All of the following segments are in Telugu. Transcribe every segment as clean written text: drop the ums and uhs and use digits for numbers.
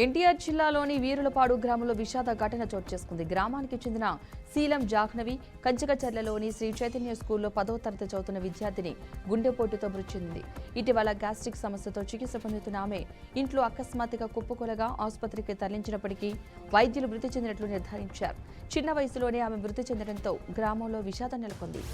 ఎన్టీఆర్ జిల్లాలోని వీరులపాడు గ్రామంలో విషాద ఘటన చోటు చేసుకుంది. గ్రామానికి చెందిన శీలం జాహ్నవి కంచకచర్లలోని శ్రీ చైతన్య స్కూల్లో 10వ తరగతి చదువుతున్న విద్యార్థిని గుండెపోటుతో మృతి చెందింది. ఇటీవల గ్యాస్ట్రిక్ సమస్యతో చికిత్స పొందుతున్న ఆమె ఇంట్లో అకస్మాత్తుగా కుప్పకూలగా ఆసుపత్రికి తరలించినప్పటికీ వైద్యులు మృతి చెందినట్లు నిర్ధారించారు. చిన్న వయసులోనే ఆమె మృతి చెందడంతో గ్రామంలో విషాదం నెలకొంది.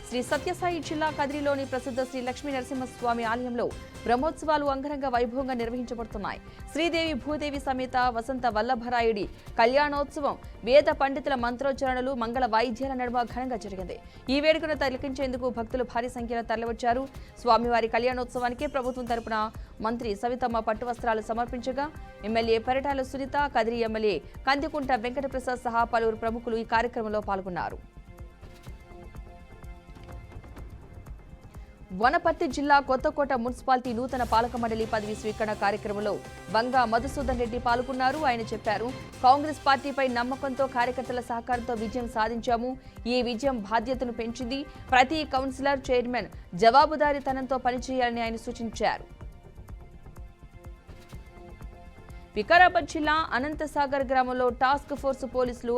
శ్రీ సత్యసాయి జిల్లా కదిరిలోని ప్రసిద్ధ శ్రీ లక్ష్మీ నరసింహస్వామి ఆలయంలో బ్రహ్మోత్సవాలు అంగరంగ వైభవంగా నిర్వహించబడుతున్నాయి. శ్రీదేవి భూదేవి సమేత వసంత వల్లభరాయుడి కళ్యాణోత్సవం వేద పండితుల మంత్రోచ్చరణలు మంగళ వాయిద్యాల నడుమ ఘనంగా జరిగింది. ఈ వేడుకను తిలకించేందుకు భక్తులు భారీ సంఖ్యలో తరలివచ్చారు. స్వామివారి కళ్యాణోత్సవానికి ప్రభుత్వం తరపున మంత్రి సవితమ్మ పట్టు వస్త్రాలు సమర్పించగా ఎమ్మెల్యే పరిటాల సునీత, కదిరి ఎమ్మెల్యే కందికుంట వెంకటప్రసాద్ సహా పలువురు ప్రముఖులు ఈ కార్యక్రమంలో పాల్గొన్నారు. వనపర్తి జిల్లా కొత్తకోట మున్సిపాలిటీ నూతన పాలక మండలి పదవి స్వీకరణ కార్యక్రమంలో వంగ మధుసూదన్ రెడ్డి పాల్గొన్నారు. ఆయన చెప్పారు, కాంగ్రెస్ పార్టీపై నమ్మకంతో కార్యకర్తల సహకారంతో విజయం సాధించాము. ఈ విజయం బాధ్యతను పెంచింది. ప్రతి కౌన్సిలర్, చైర్మన్ జవాబుదారీతనంతో పనిచేయాలని ఆయన సూచించారు. వికారాబాద్ జిల్లా అనంతసాగర్ గ్రామంలో టాస్క్ ఫోర్స్ పోలీసులు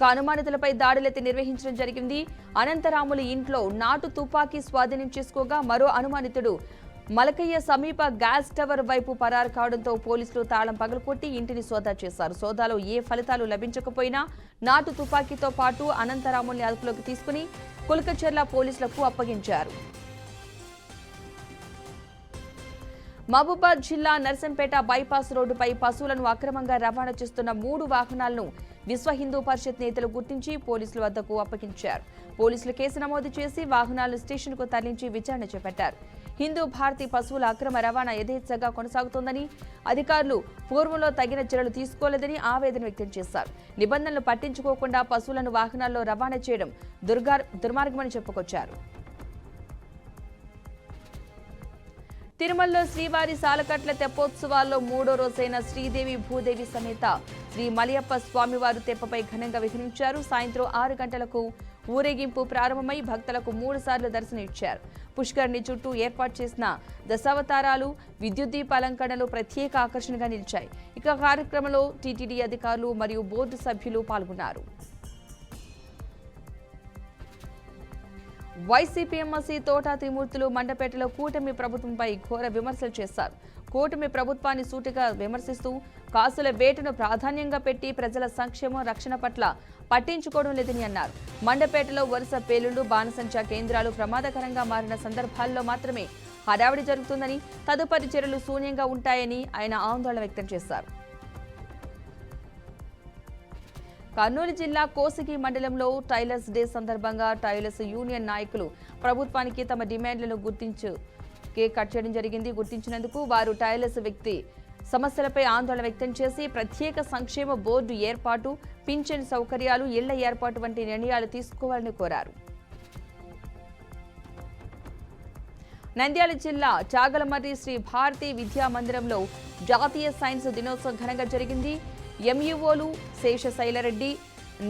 అనుమానితులపై దాడులెత్తి నిర్వహించడం జరిగింది. అనంతరాముల ఇంట్లో నాటు తుపాకీ స్వాధీనం చేసుకోగా మరో అనుమానితుడు మలకయ్య సమీప గ్యాస్ టవర్ వైపు పరారు కావడంతో పోలీసులు తాళం పగలకొట్టి ఇంటిని సోదా చేశారు. సోదాలో ఏ ఫలితాలు లభించకపోయినా నాటు తుపాకీతో పాటు అనంతరాముల్ని అదుపులోకి తీసుకుని కులకచెర్ల పోలీసులకు అప్పగించారు. మహబూబాద్ జిల్లా నర్సంపేట బైపాస్ రోడ్డుపై పశువులను అక్రమంగా రవాణా చేస్తున్న 3 వాహనాలను విశ్వ హిందూ పరిషత్ నేతలు గుర్తించి పోలీసుల వద్దకు అప్పగించారు. పోలీసులు కేసు నమోదు చేసి వాహనాలను స్టేషన్కు తరలించి విచారణ చేపట్టారు. హిందూ భారతీ పశువుల అక్రమ రవాణా యథేచ్ఛగా కొనసాగుతోందని, అధికారులు పూర్వంలో తగిన చర్యలు తీసుకోలేదని ఆవేదన వ్యక్తం చేశారు. నిబంధనలు పట్టించుకోకుండా పశువులను వాహనాల్లో రవాణా చేయడం దుర్మార్గమని చెప్పుకొచ్చారు. తిరుమలలో శ్రీవారి సాలకట్ల తెప్పోత్సవాల్లో 3వ రోజైన శ్రీదేవి భూదేవి సమేత శ్రీ మలయప్ప స్వామివారు తెప్పపై ఘనంగా విహరించారు. సాయంత్రం 6 గంటలకు ఊరేగింపు ప్రారంభమై భక్తులకు 3 సార్లు దర్శనం ఇచ్చారు. పుష్కరిణి చుట్టూ ఏర్పాటు చేసిన దశావతారాలు, విద్యుత్ దీప అలంకరణలు ప్రత్యేక ఆకర్షణగా నిలిచాయి. ఇక కార్యక్రమంలో టీటీడీ అధికారులు మరియు బోర్డు సభ్యులు పాల్గొన్నారు. వైసీపీ ఎమ్మెల్సీ తోట త్రిమూర్తులు మండపేటలో కూటమి ప్రభుత్వంపై ఘోర విమర్శలు చేశారు. కూటమి ప్రభుత్వాన్ని సూటిగా విమర్శిస్తూ కాసుల వేటను ప్రాధాన్యంగా పెట్టి ప్రజల సంక్షేమం, రక్షణ పట్ల పట్టించుకోవడం లేదని అన్నారు. మండపేటలో వరుస పేలుళ్లు, బాణసంచా కేంద్రాలు ప్రమాదకరంగా మారిన సందర్భాల్లో మాత్రమే హడావిడి జరుగుతుందని, తదుపరి చర్యలు శూన్యంగా ఉంటాయని ఆయన ఆందోళన వ్యక్తం చేశారు. కర్నూలు జిల్లా కోసిగి మండలంలో టైలర్స్ డే సందర్భంగా టైలర్స్ యూనియన్ నాయకులు ప్రభుత్వానికి తమ డిమాండ్లను కేక్ కట్ చేయడం జరిగింది. గుర్తించినందుకు వారు టైలర్స్ వ్యక్తి సమస్యలపై ఆందోళన వ్యక్తం చేసి ప్రత్యేక సంక్షేమ బోర్డు ఏర్పాటు, పింఛన్ సౌకర్యాలు, ఇళ్ల ఏర్పాటు వంటి నిర్ణయాలు తీసుకోవాలని కోరారు. నంద్యాల జిల్లా చాగలమర్రి శ్రీ భారతీ విద్యా మందిరంలో జాతీయ సైన్స్ దినోత్సవం ఘనంగా జరిగింది. ఎంఈఓలు శేషశైలరెడ్డి,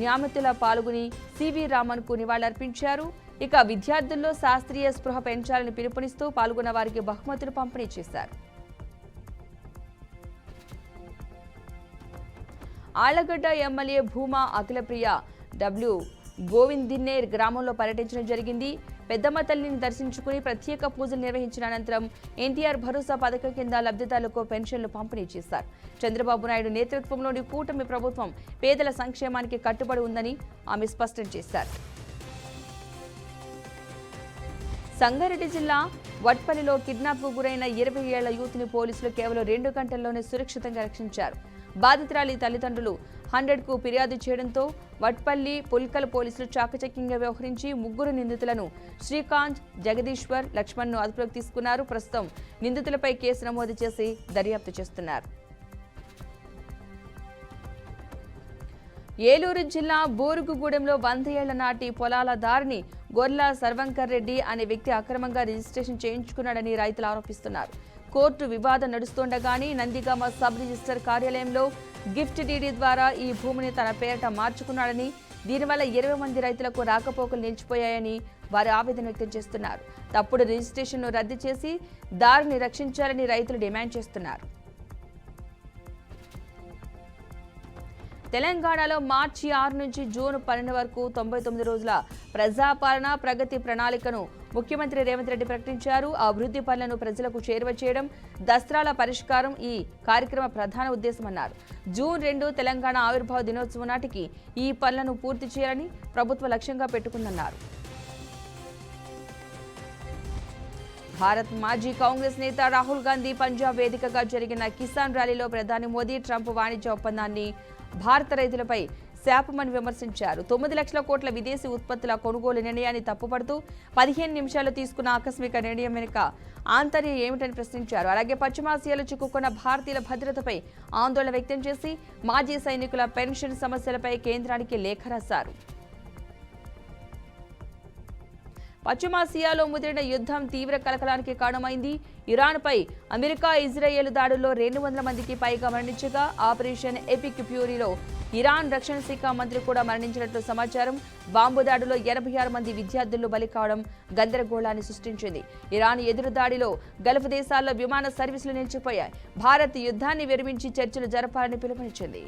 న్యామతుల పాల్గొని సివి రామన్కు నివాళులర్పించారు. ఇక విద్యార్థుల్లో శాస్త్రీయ స్పృహ పెంచాలని పిలుపునిస్తూ పాల్గొన్న వారికి బహుమతులు పంపిణీ చేశారు. ఆళ్లగడ్డ ఎమ్మెల్యే భూమా అఖిలప్రియ గోవిందిన్నేర్ గ్రామంలో పర్యటించడం జరిగింది. పెద్దమ్మ తల్లిని దర్శించుకుని ప్రత్యేక పూజలు నిర్వహించిన అనంతరం ఎన్టీఆర్ భరోసా పథకం కింద లబ్ధిదారులకు పెన్షన్లు పంపిణీ చేశారు. చంద్రబాబు నాయుడు నేతృత్వంలోని కూటమి ప్రభుత్వం పేదల సంక్షేమానికి కట్టుబడి ఉందని ఆమె స్పష్టం చేశారు. సంగారెడ్డి జిల్లా వట్పల్లిలో కిడ్నాప్కు గురైన 20 ఏళ్ల యూత్ని పోలీసులు కేవలం 2 గంటల్లోనే సురక్షితంగా రక్షించారు. బాధితురాలి తల్లిదండ్రులు 100కు ఫిర్యాదు చేయడంతో వట్పల్లి పుల్కల్ పోలీసులు చాకచక్యంగా వ్యవహరించి 3 నిందితులను శ్రీకాంత్, జగదీశ్వర్, లక్ష్మణ్ను అదుపులోకి తీసుకున్నారు. ప్రస్తుతం నిందితులపై కేసు నమోదు చేసి దర్యాప్తు చేస్తున్నారు. ఏలూరు జిల్లా బోరుగుగూడెంలో 100 ఏళ్ల నాటి పొలాల దారిని గొర్ల సర్వంకర్ రెడ్డి అనే వ్యక్తి అక్రమంగా రిజిస్ట్రేషన్ చేయించుకున్నాడని రైతులు ఆరోపిస్తున్నారు. కోర్టు వివాదం నడుస్తుండగానే నందిగామ సబ్ రిజిస్టర్ కార్యాలయంలో గిఫ్ట్ డీడీ ద్వారా ఈ భూమిని తన పేరిట మార్చుకున్నాడని, దీనివల్ల 20 మంది రైతులకు రాకపోకలు నిలిచిపోయాయని వారు ఆవేదన వ్యక్తం చేస్తున్నారు. తప్పుడు రిజిస్ట్రేషన్ను రద్దు చేసి దారిని రక్షించాలని రైతులు డిమాండ్ చేస్తున్నారు. తెలంగాణలో మార్చి 6 నుంచి జూన్ 12 వరకు 99 రోజుల ప్రజాపాలన ప్రగతి ప్రణాళికను ముఖ్యమంత్రి రేవంత్ రెడ్డి ప్రకటించారు. అభివృద్ధి పనులను ప్రజలకు చేరువ చేయడం, దసరాల పరిష్కారం ఈ కార్యక్రమ ప్రధాన ఉద్దేశమన్నారు. జూన్ 2 తెలంగాణ ఆవిర్భావ దినోత్సవం నాటికి ఈ పనులను పూర్తి చేయాలని ప్రభుత్వ లక్ష్యంగా పెట్టుకుందన్నారు. భారత్ మాజీ కాంగ్రెస్ నేత రాహుల్ గాంధీ పంజాబ్ వేదికగా జరిగిన కిసాన్ ర్యాలీలో ప్రధాని మోదీ ట్రంప్ వాణిజ్య ఒప్పందాన్ని భారత రైతులపై శాపమని విమర్శించారు. 9 లక్షల కోట్ల విదేశీ ఉత్పత్తుల కొనుగోలు నిర్ణయాన్ని తప్పుపడుతూ 15 నిమిషాలు తీసుకున్న ఆకస్మిక నిర్ణయం వెనుక ఆంతర్యం ఏమిటని ప్రశ్నించారు. అలాగే పశ్చిమాసియాలో చిక్కుకున్న భారతీయుల భద్రతపై ఆందోళన వ్యక్తం చేసి మాజీ సైనికుల పెన్షన్ సమస్యలపై కేంద్రానికి లేఖ రాశారు. పశ్చిమాసియాలో ముదిరిన యుద్ధం తీవ్ర కలకలానికి కారణమైంది. ఇరాన్పై అమెరికా, ఇజ్రాయెల్ దాడుల్లో 200 మందికి పైగా మరణించగా ఆపరేషన్ ఎపిక్ ఫ్యూరీలో ఇరాన్ రక్షణ శాఖ మంత్రి కూడా మరణించినట్లు సమాచారం. బాంబు దాడిలో 86 మంది విద్యార్థులు బలి కావడం గందరగోళాన్ని సృష్టించింది. ఇరాన్ ఎదురు దాడిలో గల్ఫ్ దేశాల్లో విమాన సర్వీసులు నిలిచిపోయాయి. భారత్ యుద్ధాన్ని విరమించి చర్చలు జరపాలని పిలుపునిచ్చింది.